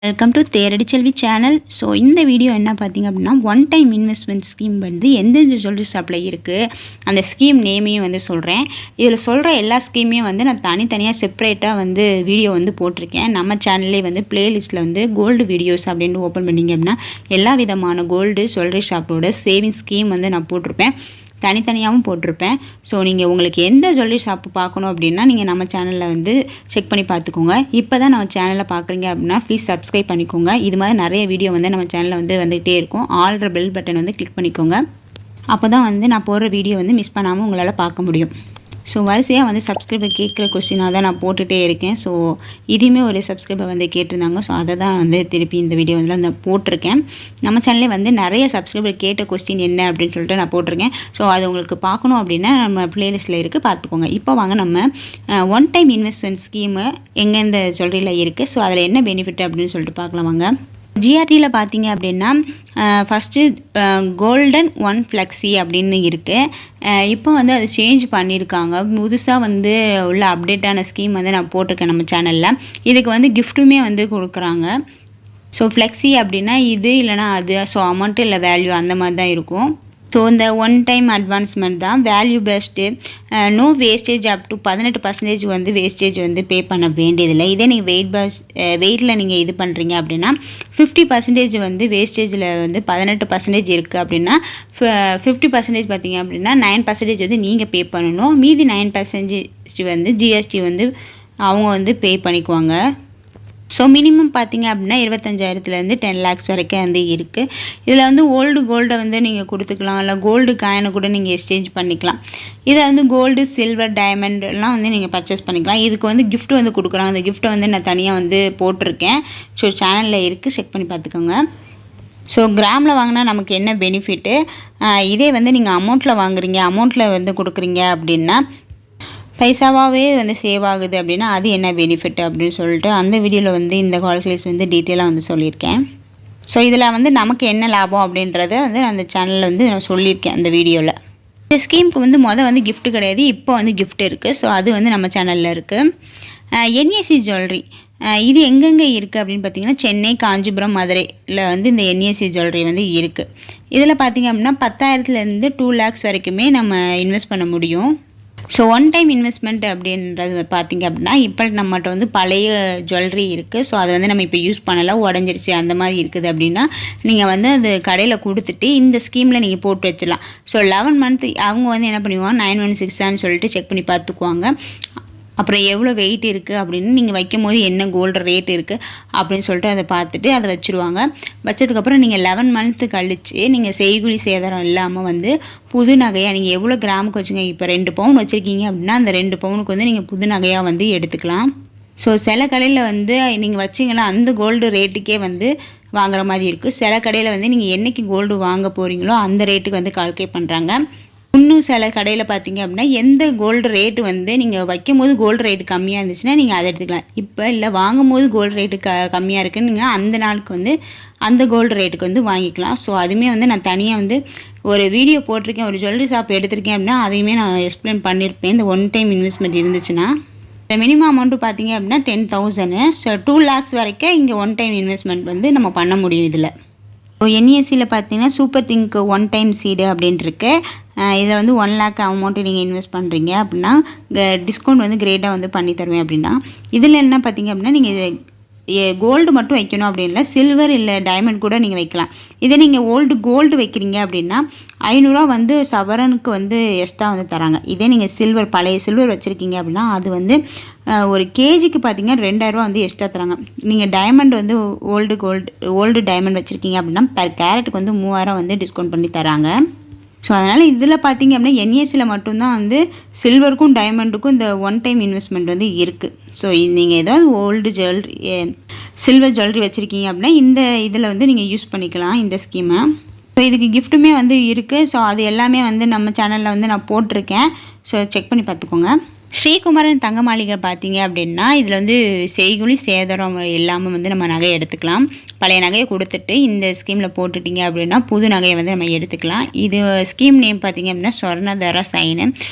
Welcome to Theradi Selvi channel. So இந்த video என்ன பார்த்தீங்க அப்படின்னா, ஒன் டைம் இன்வெஸ்ட்மெண்ட் ஸ்கீம் வந்து எந்தெந்த ஜுவல்லரி ஷாப்பில் இருக்குது, அந்த ஸ்கீம் நேமையும் வந்து சொல்கிறேன். இதில் சொல்கிற எல்லா ஸ்கீமையும் வந்து நான் தனித்தனியாக செப்பரேட்டாக வந்து வீடியோ வந்து போட்டிருக்கேன். நம்ம சேனல்லே வந்து பிளேலிஸ்ட்டில் வந்து கோல்டு வீடியோஸ் அப்படின்ட்டு ஓப்பன் பண்ணிங்க அப்படின்னா எல்லா விதமான கோல்டு ஜுவல்லரி ஷாப்போட சேவிங் ஸ்கீம் வந்து நான் போட்டிருப்பேன், தனித்தனியாகவும் போட்டிருப்பேன். ஸோ நீங்கள் உங்களுக்கு எந்த ஜுவல்லரி ஷாப்பு பார்க்கணும் அப்படின்னா நீங்கள் நம்ம சேனலில் வந்து செக் பண்ணி பார்த்துக்கோங்க. இப்போ தான் நம்ம சேனலில் பார்க்குறீங்க அப்படின்னா ப்ளீஸ் சப்ஸ்கிரைப் பண்ணிக்கோங்க. இது மாதிரி நிறைய வீடியோ வந்து நம்ம சேனலில் வந்து வந்துகிட்டே இருக்கும். ஆல்ரெடி பெல் பட்டன் வந்து கிளிக் பண்ணிக்கோங்க. அப்போ தான் வந்து நான் போடுற வீடியோ வந்து மிஸ் பண்ணாமல் உங்களால் பார்க்க முடியும். ஸோ வரிசையாக வந்து சப்ஸ்கிரைபர் கேட்குற கொஸ்டினாக தான் நான் போட்டுகிட்டே இருக்கேன். ஸோ இதையுமே ஒரு சப்ஸ்கிரைபர் வந்து கேட்டிருந்தாங்க. ஸோ அதை தான் வந்து திருப்பி இந்த வீடியோ வந்து நான் போட்டிருக்கேன். நம்ம சேனல்லே வந்து நிறைய சப்ஸ்கிரைபர் கேட்ட கொஸ்டின் என்ன அப்படின்னு சொல்லிட்டு நான் போட்டிருக்கேன். ஸோ அது உங்களுக்கு பார்க்கணும் அப்படின்னா நம்ம பிளேலிஸ்ட்டில் இருக்குது, பார்த்துக்கோங்க. இப்போ வாங்க நம்ம ஒன் டைம் இன்வெஸ்ட்மெண்ட் ஸ்கீமு எங்கெந்த ஜுவல்லரியில் இருக்குது, ஸோ அதில் என்ன பெனிஃபிட் அப்படின்னு சொல்லிட்டு பார்க்கலாம் வாங்க. ஜிஆர்டியில் பார்த்தீங்க அப்படின்னா ஃபஸ்ட்டு கோல்டன் ஒன் ஃப்ளெக்ஸி அப்படின்னு இருக்குது. இப்போ வந்து அது சேஞ்ச் பண்ணியிருக்காங்க. புதுசாக வந்து உள்ள அப்டேட்டான ஸ்கீம் வந்து நான் போட்டிருக்கேன் நம்ம சேனலில். இதுக்கு வந்து கிஃப்ட்டுமே வந்து கொடுக்குறாங்க. ஸோ ஃப்ளெக்ஸி அப்படின்னா இது இல்லைனா அது, ஸோ அமௌண்ட்டு இல்லை வேல்யூ அந்த மாதிரி தான் இருக்கும். ஸோ இந்த ஒன் டைம் அட்வான்ஸ்மெண்ட் தான் value best. No wastage up to 18% வந்து வேஸ்டேஜ் வந்து பே பண்ண வேண்டியதில்லை. இதே நீங்கள் வெயிட்டில் நீங்கள் இது பண்ணுறீங்க அப்படின்னா 50% வந்து வேஸ்டேஜில் வந்து 18% இருக்குது அப்படின்னா 50% பார்த்தீங்க அப்படின்னா 9% வந்து நீங்கள் பே பண்ணணும். மீதி 9% வந்து ஜிஎஸ்டி வந்து அவங்க வந்து பே பண்ணிக்குவாங்க. ஸோ மினிமம் பார்த்தீங்க அப்படின்னா 25,000 10 lakhs வரைக்கும் வந்து இருக்குது. இதில் வந்து ஓல்டு கோல்டை வந்து நீங்கள் கொடுத்துக்கலாம், இல்லை கோல்டு காயினை கூட நீங்கள் எக்ஸ்சேஞ்ச் பண்ணிக்கலாம். இதை வந்து கோல்டு சில்வர் டைமண்ட்லாம் வந்து நீங்கள் பர்ச்சேஸ் பண்ணிக்கலாம். இதுக்கு வந்து கிஃப்ட் வந்து கொடுக்குறாங்க. அந்த கிஃப்ட்டை வந்து நான் தனியாக வந்து போட்டிருக்கேன். ஸோ சேனலில் இருக்குது, செக் பண்ணி பார்த்துக்கோங்க. ஸோ கிராமில் வாங்கினா நமக்கு என்ன பெனிஃபிட்டு, இதே வந்து நீங்கள் அமௌண்ட்டில் வாங்குறீங்க, அமௌண்ட்டில் வந்து கொடுக்குறீங்க அப்படின்னா பைசாவாகவே வந்து சேவ் ஆகுது அப்படின்னா அது என்ன பெனிஃபிட் அப்படின்னு சொல்லிட்டு அந்த வீடியோவில் வந்து இந்த கால்குலேஷன் வந்து டீட்டெயிலாக வந்து சொல்லியிருக்கேன். ஸோ இதில் வந்து நமக்கு என்ன லாபம் அப்படின்றத வந்து அந்த சேனலில் வந்து நான் சொல்லியிருக்கேன் அந்த வீடியோவில். இந்த ஸ்கீமுக்கு வந்து வந்து கிஃப்ட் கிடையாது, இப்போ வந்து கிஃப்ட் இருக்குது. ஸோ அது வந்து நம்ம சேனலில் இருக்குது. என்ஏசி ஜுவல்லரி இது எங்கெங்கே இருக்குது அப்படின்னு பார்த்தீங்கன்னா சென்னை, காஞ்சிபுரம், மதுரையில் வந்து இந்த என்ஏசி ஜுவல்லரி வந்து இருக்குது. இதில் பார்த்திங்க அப்படின்னா 10,000 2 lakhs வரைக்குமே நம்ம இன்வெஸ்ட் பண்ண முடியும். ஸோ ஒன் டைம் இன்வெஸ்ட்மெண்ட் அப்படின்றது பார்த்திங்க அப்படின்னா இப்போ நம்மகிட்ட வந்து பழைய ஜுவல்லரி இருக்குது. ஸோ அதை வந்து நம்ம இப்போ யூஸ் பண்ணலாம், உடஞ்சிருச்சு அந்த மாதிரி இருக்குது அப்படின்னா நீங்கள் வந்து அது கடையில் கொடுத்துட்டு இந்த ஸ்கீமில் நீங்கள் போட்டு வச்சிடலாம். ஸோ 11 month அவங்க வந்து என்ன பண்ணுவாங்க 9167 சொல்லிட்டு செக் பண்ணி பார்த்துக்குவாங்க. அப்புறம் எவ்வளோ வெயிட் இருக்குது அப்படின்னு நீங்கள் வைக்கும் போது என்ன கோல்டு ரேட் இருக்குது அப்படின்னு சொல்லிட்டு அதை பார்த்துட்டு அதை வச்சுருவாங்க. வச்சதுக்கப்புறம் நீங்கள் 11 month கழித்து நீங்கள் செய்கூலி சேதாரம் இல்லாமல் வந்து புது நகையாக நீங்கள் எவ்வளோ கிராமுக்கு வச்சுங்க, இப்போ 2 பவுன் வச்சுருக்கீங்க அப்படின்னா அந்த 2 பவுனுக்கு வந்து நீங்கள் புது நகையாக வந்து எடுத்துக்கலாம். ஸோ சில கடையில் வந்து நீங்கள் வச்சிங்கன்னா அந்த கோல்டு ரேட்டுக்கே வந்து வாங்குற மாதிரி இருக்குது. சில கடையில் வந்து நீங்கள் என்றைக்கு கோல்டு வாங்க போகிறீங்களோ அந்த ரேட்டுக்கு வந்து கால்குலேட் பண்ணுறாங்க. இன்னும் சில கடையில் பார்த்தீங்க அப்படின்னா எந்த கோல்டு ரேட்டு வந்து நீங்கள் வைக்கும் போது கோல்டு ரேட்டு கம்மியாக இருந்துச்சுன்னா நீங்கள் அதை எடுத்துக்கலாம். இப்போ இல்லை வாங்கும் போது கோல்டு ரேட்டு கம்மியாக இருக்குன்னு நீங்கள் அந்த நாளுக்கு வந்து அந்த கோல்டு ரேட்டுக்கு வந்து வாங்கிக்கலாம். ஸோ அதுவுமே வந்து நான் தனியாக வந்து ஒரு வீடியோ போட்டிருக்கேன். ஒரு ஜுவல்லரி ஷாப் எடுத்திருக்கேன் அப்படின்னா அதையுமே நான் எக்ஸ்பிளைன் பண்ணியிருப்பேன். இந்த ஒன் டைம் இன்வெஸ்ட்மெண்ட் இருந்துச்சுன்னா மினிமம் அமௌண்ட்டு பார்த்தீங்க அப்படின்னா 10,000. ஸோ 2 lakhs வரைக்கும் இங்கே ஒன் டைம் இன்வெஸ்ட்மெண்ட் வந்து நம்ம பண்ண முடியும். இதில் என்இஎஸ்சியில் பார்த்தீங்கன்னா super think one time seed அப்படின்ட்டுருக்கு. இதில் வந்து 1 lakh அமௌண்ட்டு நீங்கள் இன்வெஸ்ட் பண்ணுறீங்க அப்படின்னா டிஸ்கவுண்ட் வந்து கிரேட்டாக வந்து பண்ணி தருவேன் அப்படின்னா. இதில் என்ன பார்த்தீங்க அப்படின்னா நீங்கள் கோல்டு மட்டும் வைக்கணும் அப்படின்னு இல்லை, சில்வர் இல்லை டைமண்ட் கூட நீங்கள் வைக்கலாம். இதே நீங்கள் கோல்டு வைக்கிறீங்க அப்படின்னா 500 வந்து சவரனுக்கு வந்து எக்ஸ்ட்ரா வந்து தராங்க. இதே நீங்கள் சில்வர் பழைய சில்வர் வச்சுருக்கீங்க அப்படின்னா அது வந்து ஒரு கேஜிக்கு பார்த்தீங்கன்னா 2,000 வந்து எக்ஸ்ட்ரா தராங்க. நீங்கள் டைமண்ட் வந்து ஓல்டு டைமண்ட் வச்சுருக்கீங்க அப்படின்னா பெர் கேரட்டுக்கு வந்து 3,000 வந்து டிஸ்கவுண்ட் பண்ணி தராங்க. ஸோ அதனால் இதில் பார்த்தீங்க அப்படின்னா என்ஏசியில் மட்டும்தான் வந்து சில்வருக்கும் டைமண்டுக்கும் இந்த ஒன் டைம் இன்வெஸ்ட்மெண்ட் வந்து இருக்குது. ஸோ நீங்கள் ஏதாவது ஓல்டு ஜுவல்லரி சில்வர் ஜுவல்லரி வச்சுருக்கீங்க அப்படின்னா இந்த இதில் வந்து நீங்கள் யூஸ் பண்ணிக்கலாம் இந்த ஸ்கீமை. ஸோ இதுக்கு கிஃப்ட்டுமே வந்து இருக்குது. ஸோ அது எல்லாமே வந்து நம்ம சேனலில் வந்து நான் போட்டிருக்கேன். ஸோ செக் பண்ணி பார்த்துக்கோங்க. ஸ்ரீகுமரன் தங்க மாளிகை பார்த்தீங்க அப்படின்னா இதில் வந்து செய்கூலி சேதாரம் இல்லாமல் வந்து நம்ம நகையை எடுத்துக்கலாம். பழைய நகையை கொடுத்துட்டு இந்த ஸ்கீமில் போட்டுட்டிங்க அப்படின்னா புது நகையை வந்து நம்ம எடுத்துக்கலாம். இது ஸ்கீம் நேம் பார்த்திங்க அப்படின்னா ஸ்வர்ணதாரா சைனு.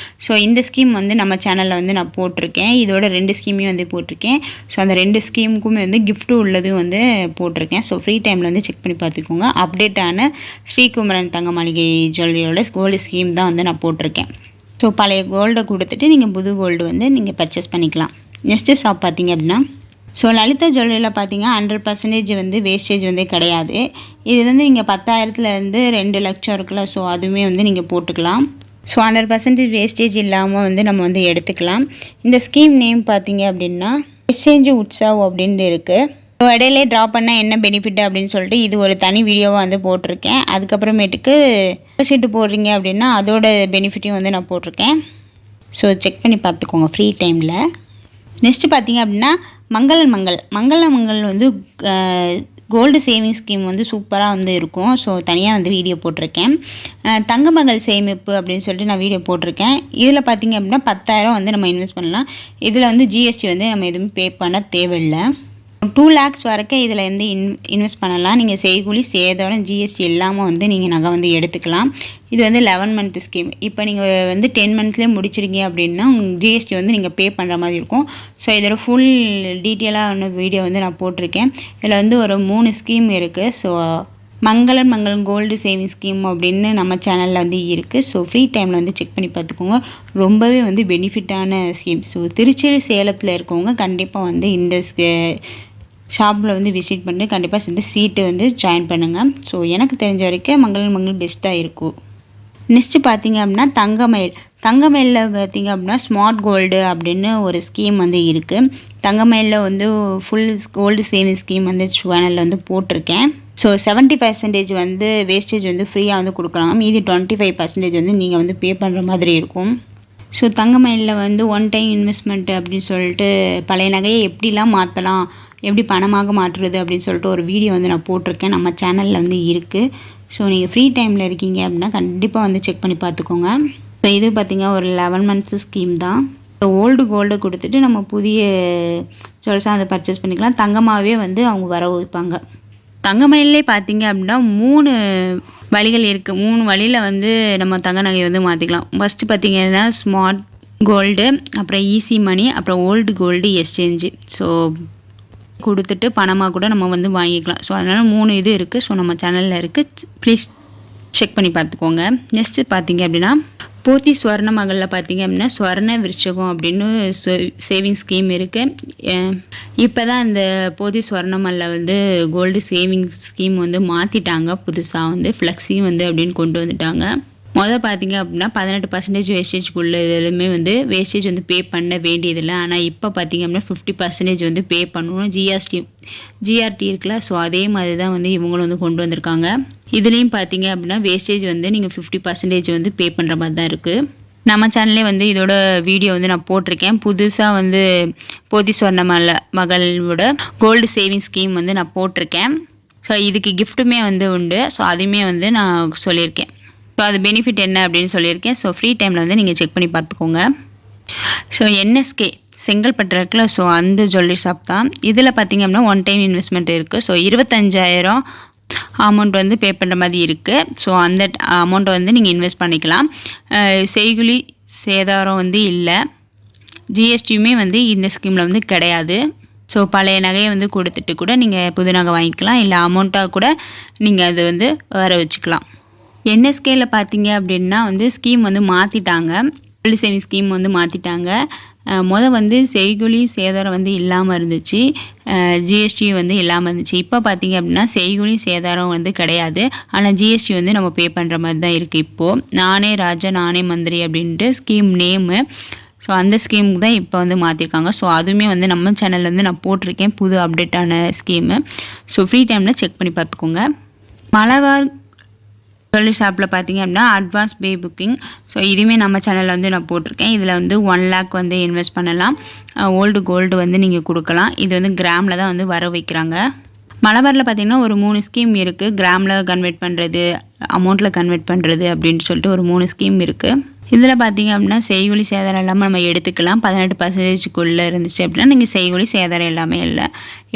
ஸோ இந்த ஸ்கீம் வந்து நம்ம சேனலில் வந்து நான் போட்டிருக்கேன். இதோட 2 ஸ்கீமையும் வந்து போட்டிருக்கேன். ஸோ அந்த 2 ஸ்கீமுக்குமே வந்து கிஃப்ட்டு உள்ளதும் வந்து போட்டிருக்கேன். ஸோ ஃப்ரீ டைமில் வந்து செக் பண்ணி பார்த்துக்கோங்க. அப்டேட்டான ஸ்ரீகுமரன் தங்க மாளிகை ஜுவல்லரியோட கோல்டு ஸ்கீம் தான் வந்து நான் போட்டிருக்கேன். ஸோ பழைய கோல்டை கொடுத்துட்டு நீங்கள் புது கோல்டு வந்து நீங்கள் பர்ச்சேஸ் பண்ணிக்கலாம். நெக்ஸ்ட்டு ஷாப் பார்த்தீங்க அப்படின்னா ஸோ லலிதா ஜுவல்லரியில் பார்த்தீங்க 100% வந்து வேஸ்டேஜ் வந்து கிடையாது. இது வந்து நீங்கள் 10,000லேருந்து 2 லட்சம் இருக்குல்ல, ஸோ அதுவுமே வந்து நீங்கள் போட்டுக்கலாம். ஸோ 100% வேஸ்டேஜ் இல்லாமல் வந்து நம்ம வந்து எடுத்துக்கலாம். இந்த ஸ்கீம் நேம் பார்த்தீங்க அப்படின்னா எக்ஸ்சேஞ்சு உற்சவ் அப்படின்ட்டு இருக்குது. ஸோ இடையிலே ட்ரா பண்ணால் என்ன பெனிஃபிட் அப்படின்னு சொல்லிட்டு இது ஒரு தனி வீடியோவாக வந்து போட்டிருக்கேன். அதுக்கப்புறமேட்டுக்கு சீட்டு போடுறீங்க அப்படின்னா அதோட பெனிஃபிட்டையும் வந்து நான் போட்டிருக்கேன். ஸோ செக் பண்ணி பார்த்துக்கோங்க ஃப்ரீ டைமில். நெக்ஸ்ட்டு பார்த்தீங்க அப்படின்னா மங்கள வந்து கோல்டு சேவிங் ஸ்கீம் வந்து சூப்பராக வந்து இருக்கும். ஸோ தனியாக வந்து வீடியோ போட்டிருக்கேன். தங்கமகள் சேமிப்பு அப்படின்னு சொல்லிட்டு நான் வீடியோ போட்டிருக்கேன். இதில் பார்த்திங்க அப்படின்னா 10,000 வந்து நம்ம இன்வெஸ்ட் பண்ணலாம். இதில் வந்து ஜிஎஸ்டி வந்து நம்ம எதுவும் பே பண்ண தேவையில்லை. 2 lakhs வரைக்கும் இதில் வந்து இன்வெஸ்ட் பண்ணலாம். நீங்கள் செய்கூலி சேதாரம் ஜிஎஸ்டி இல்லாமல் வந்து நீங்கள் நகை வந்து எடுத்துக்கலாம். இது வந்து 11 month ஸ்கீம். இப்போ நீங்கள் வந்து 10 monthsலேயே முடிச்சிருங்க அப்படின்னா ஜிஎஸ்டி வந்து நீங்கள் பே பண்ணுற மாதிரி இருக்கும். ஸோ இதோட ஃபுல் டீட்டெயிலாக வீடியோ வந்து நான் போட்டிருக்கேன். இதில் வந்து ஒரு 3 ஸ்கீம் இருக்குது. ஸோ மங்களம் கோல்டு சேவிங் ஸ்கீம் அப்படின்னு நம்ம சேனலில் வந்து இருக்குது. ஸோ ஃப்ரீ டைமில் வந்து செக் பண்ணி பார்த்துக்கோங்க. ரொம்பவே வந்து பெனிஃபிட்டான ஸ்கீம். ஸோ திருச்சி சேலத்தில் இருக்கவங்க கண்டிப்பாக வந்து இந்த ஷாப்பில் வந்து விசிட் பண்ணி கண்டிப்பாக இந்த சீட்டு வந்து ஜாயின் பண்ணுங்கள். ஸோ எனக்கு தெரிஞ்ச வரைக்கும் மங்களம் பெஸ்ட்டாக இருக்கும். நெக்ஸ்ட்டு பார்த்தீங்க அப்படின்னா தங்கமயிலில் பார்த்தீங்க அப்படின்னா ஸ்மார்ட் கோல்டு அப்படின்னு ஒரு ஸ்கீம் வந்து இருக்குது. தங்கமயிலில் வந்து ஃபுல் கோல்டு சேவிங் ஸ்கீம் வந்து சேனலில் வந்து போட்டிருக்கேன். ஸோ 70% வந்து வேஸ்டேஜ் வந்து ஃப்ரீயாக வந்து கொடுக்குறாங்க. மீதி 25% வந்து நீங்கள் வந்து பே பண்ணுற மாதிரி இருக்கும். ஸோ தங்கமயிலில் வந்து ஒன் டைம் இன்வெஸ்ட்மெண்ட் அப்படின்னு சொல்லிட்டு பழைய நகையை எப்படிலாம் மாற்றலாம், எப்படி பணமாக மாற்றுறது அப்படின்னு சொல்லிட்டு ஒரு வீடியோ வந்து நான் போட்டிருக்கேன். நம்ம சேனலில் வந்து இருக்குது. ஸோ நீங்கள் ஃப்ரீ டைமில் இருக்கீங்க அப்படின்னா கண்டிப்பாக வந்து செக் பண்ணி பார்த்துக்கோங்க. ஸோ இது பார்த்திங்கன்னா ஒரு 11 months ஸ்கீம் தான். ஸோ ஓல்டு கோல்டை கொடுத்துட்டு நம்ம புதிய ஜுவல்ஸாக அதை பர்ச்சேஸ் பண்ணிக்கலாம். தங்கமாகவே வந்து அவங்க வர வைப்பாங்க. தங்கமயிலே பார்த்தீங்க அப்படின்னா 3 வழிகள் இருக்குது. 3 வழியில் வந்து நம்ம தங்க நகையை வந்து மாற்றிக்கலாம். ஃபஸ்ட்டு பார்த்திங்கன்னா ஸ்மார்ட் கோல்டு, அப்புறம் ஈஸி மணி, அப்புறம் ஓல்டு கோல்டு எக்ஸ்சேஞ்சு. ஸோ கொடுத்துட்டு பணமாக கூட நம்ம வந்து வாங்கிக்கலாம். ஸோ அதனால் 3 இது இருக்குது. ஸோ நம்ம சேனலில் இருக்குது. ப்ளீஸ் செக் பண்ணி பார்த்துக்கோங்க. நெக்ஸ்ட்டு பார்த்தீங்க அப்படின்னா போத்தி ஸ்வர்ண மகளில் பார்த்தீங்க அப்படின்னா ஸ்வர்ண விருச்சகம் அப்படின்னு சேவிங் ஸ்கீம் இருக்குது. இப்போ தான் இந்த போத்தி ஸ்வர்ணமல்ல வந்து கோல்டு சேவிங் ஸ்கீம் வந்து மாற்றிட்டாங்க. புதுசாக வந்து ஃப்ளெக்ஸியும் வந்து அப்படின்னு கொண்டு வந்துட்டாங்க. பார்த்தீங்க அப்படின்னா 18% வேஸ்டேஜ்க்குள்ள இதுலையுமே வந்து வேஸ்டேஜ் வந்து பே பண்ண வேண்டியதில்லை. ஆனால் இப்போ பார்த்தீங்க அப்படின்னா 50% வந்து பே பண்ணணும். ஜிஆர்டி இருக்குல்ல, ஸோ அதே மாதிரி தான் வந்து இவங்களும் வந்து கொண்டு வந்திருக்காங்க. இதுலேயும் பார்த்தீங்க அப்படின்னா வேஸ்டேஜ் வந்து நீங்கள் 50% வந்து பே பண்ணுற மாதிரி தான் இருக்குது. நம்ம சேனல்லே வந்து இதோட வீடியோ வந்து நான் போட்டிருக்கேன். புதுசாக வந்து போத்தி ஸ்வர்ண மகளோட கோல்டு சேவிங் ஸ்கீம் வந்து நான் போட்டிருக்கேன். ஸோ இதுக்கு கிஃப்ட்டுமே வந்து உண்டு. ஸோ அதையுமே வந்து நான் சொல்லியிருக்கேன். ஸோ அது பெனிஃபிட் என்ன அப்படின்னு சொல்லியிருக்கேன். ஸோ ஃப்ரீ டைமில் வந்து நீங்கள் செக் பண்ணி பார்த்துக்கோங்க. ஸோ என்எஸ்கே செங்கல்பட்டு இருக்குல்ல, ஸோ அந்த ஜுவல்லரி ஷாப் தான். இதில் பார்த்திங்க அப்படின்னா ஒன் டைம் இன்வெஸ்ட்மெண்ட் இருக்குது. ஸோ 25,000 அமௌண்ட் வந்து பே பண்ணுற மாதிரி இருக்குது. ஸோ அந்த அமௌண்ட்டை வந்து நீங்கள் இன்வெஸ்ட் பண்ணிக்கலாம். செய்கூலி சேதாரம் வந்து இல்லை. ஜிஎஸ்டியுமே வந்து இந்த ஸ்கீமில் வந்து கிடையாது. ஸோ பழைய நகையை வந்து கொடுத்துட்டு கூட நீங்கள் புது நகை வாங்கிக்கலாம். இல்லை அமௌண்ட்டாக கூட நீங்கள் அது வந்து வர வச்சுக்கலாம். என்எஸ்கேல பார்த்தீங்க அப்படின்னா வந்து ஸ்கீம் வந்து மாற்றிட்டாங்க. கோல்டு சேவிங் ஸ்கீம் வந்து மாற்றிட்டாங்க. வந்து செய்கூலி சேதாரம் வந்து இல்லாமல் இருந்துச்சு. ஜிஎஸ்டி வந்து இல்லாமல் இருந்துச்சு. இப்போ பார்த்தீங்க அப்படின்னா செய்கூலி சேதாரம் வந்து கிடையாது. ஆனால் ஜிஎஸ்டி வந்து நம்ம பே பண்ணுற மாதிரி தான் இருக்குது. இப்போது நானே ராஜா நானே மந்திரி அப்படின்ட்டு ஸ்கீம் நேமு. ஸோ அந்த ஸ்கீமுக்கு தான் இப்போ வந்து மாற்றிருக்காங்க. ஸோ அதுவுமே வந்து நம்ம சேனலில் வந்து நான் போட்டிருக்கேன், புது அப்டேட்டான ஸ்கீமு. ஸோ ஃப்ரீ டைமில் செக் பண்ணி பார்த்துக்கோங்க. மலபார் ஜுவல்லரி ஷாப்பில் பார்த்தீங்க அப்படின்னா அட்வான்ஸ் பே புக்கிங். ஸோ இதுவுமே நம்ம சேனலில் வந்து நான் போட்டிருக்கேன். இதில் வந்து 1 lakh வந்து இன்வெஸ்ட் பண்ணலாம். ஓல்டு கோல்டு வந்து நீங்கள் கொடுக்கலாம். இது வந்து கிராமில் தான் வந்து வர வைக்கிறாங்க. மலபாரில் பார்த்திங்கன்னா ஒரு 3 ஸ்கீம் இருக்குது. கிராமில் கன்வெர்ட் பண்ணுறது, அமௌண்ட்டில் கன்வெர்ட் பண்ணுறது அப்படின்னு சொல்லிட்டு ஒரு 3 ஸ்கீம் இருக்குது. இதில் பார்த்தீங்க அப்படின்னா செய்கூலி சேதாரம் இல்லாமல் நம்ம எடுத்துக்கலாம். 18% இருந்துச்சு அப்படின்னா நீங்கள் செய்கூலி சேதாரம் எல்லாமே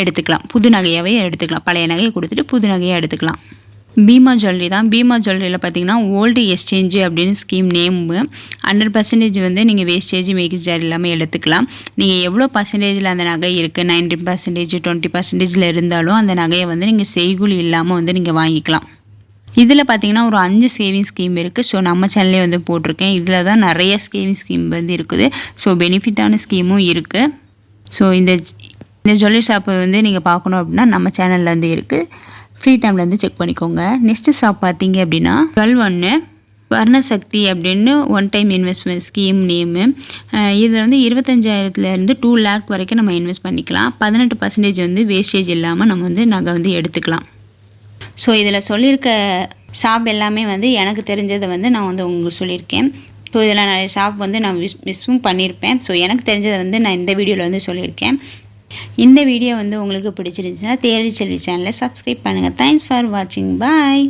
எடுத்துக்கலாம். புது நகையாகவே எடுத்துக்கலாம். பழைய நகையை கொடுத்துட்டு புது நகையாக எடுத்துக்கலாம். பீமா ஜுவல்லரி தான். பீமா ஜுவல்லரியில் பார்த்தீங்கன்னா ஓல்டு எக்ஸ்சேஞ்சு அப்படின்னு ஸ்கீம் நேமு. 100% வந்து நீங்கள் வேஸ்டேஜ் மேக்கிங் சார்ஜ் எல்லாமே எடுத்துக்கலாம். நீங்கள் எவ்வளோ பர்சன்டேஜில் அந்த நகை இருக்குது, 19%, 20% இருந்தாலும் அந்த நகையை வந்து நீங்கள் செய்கூலி இல்லாமல் வந்து நீங்கள் வாங்கிக்கலாம். இதில் பார்த்தீங்கன்னா ஒரு 5 சேவிங் ஸ்கீம் இருக்குது. ஸோ நம்ம சேனல்லே வந்து போட்டிருக்கேன். இதில் தான் நிறைய சேவிங் ஸ்கீம் வந்து இருக்குது. ஸோ பெனிஃபிட்டான ஸ்கீமும் இருக்குது. ஸோ இந்த ஜுவல்லரி ஷாப்பை வந்து நீங்கள் பார்க்கணும் அப்படின்னா நம்ம சேனலில் வந்து இருக்குது. ஃப்ரீ டைமில் வந்து செக் பண்ணிக்கோங்க. நெக்ஸ்ட்டு ஷாப் பார்த்தீங்க அப்படின்னா 12 வர்ணசக்தி அப்படின்னு one time investment scheme name. இதில் வந்து 25,000 2 lakh வரைக்கும் நம்ம இன்வெஸ்ட் பண்ணிக்கலாம். 18% வந்து வேஸ்டேஜ் இல்லாமல் நம்ம வந்து நகை வந்து எடுத்துக்கலாம். ஸோ இதில் சொல்லியிருக்க ஷாப் எல்லாமே வந்து எனக்கு தெரிஞ்சதை வந்து நான் வந்து உங்களுக்கு சொல்லியிருக்கேன். ஸோ இதில் நிறைய ஷாப் வந்து நான் மிஸ்ஸும் பண்ணியிருப்பேன். ஸோ எனக்கு தெரிஞ்சதை வந்து நான் இந்த வீடியோவில் வந்து சொல்லியிருக்கேன். இந்த வீடியோ வந்து உங்களுக்கு பிடிச்சிருந்துச்சுன்னா தேடி செல்வி சேனலை சப்ஸ்கிரைப் பண்ணுங்கள். தேங்க்ஸ் ஃபார் வாட்சிங். பாய்.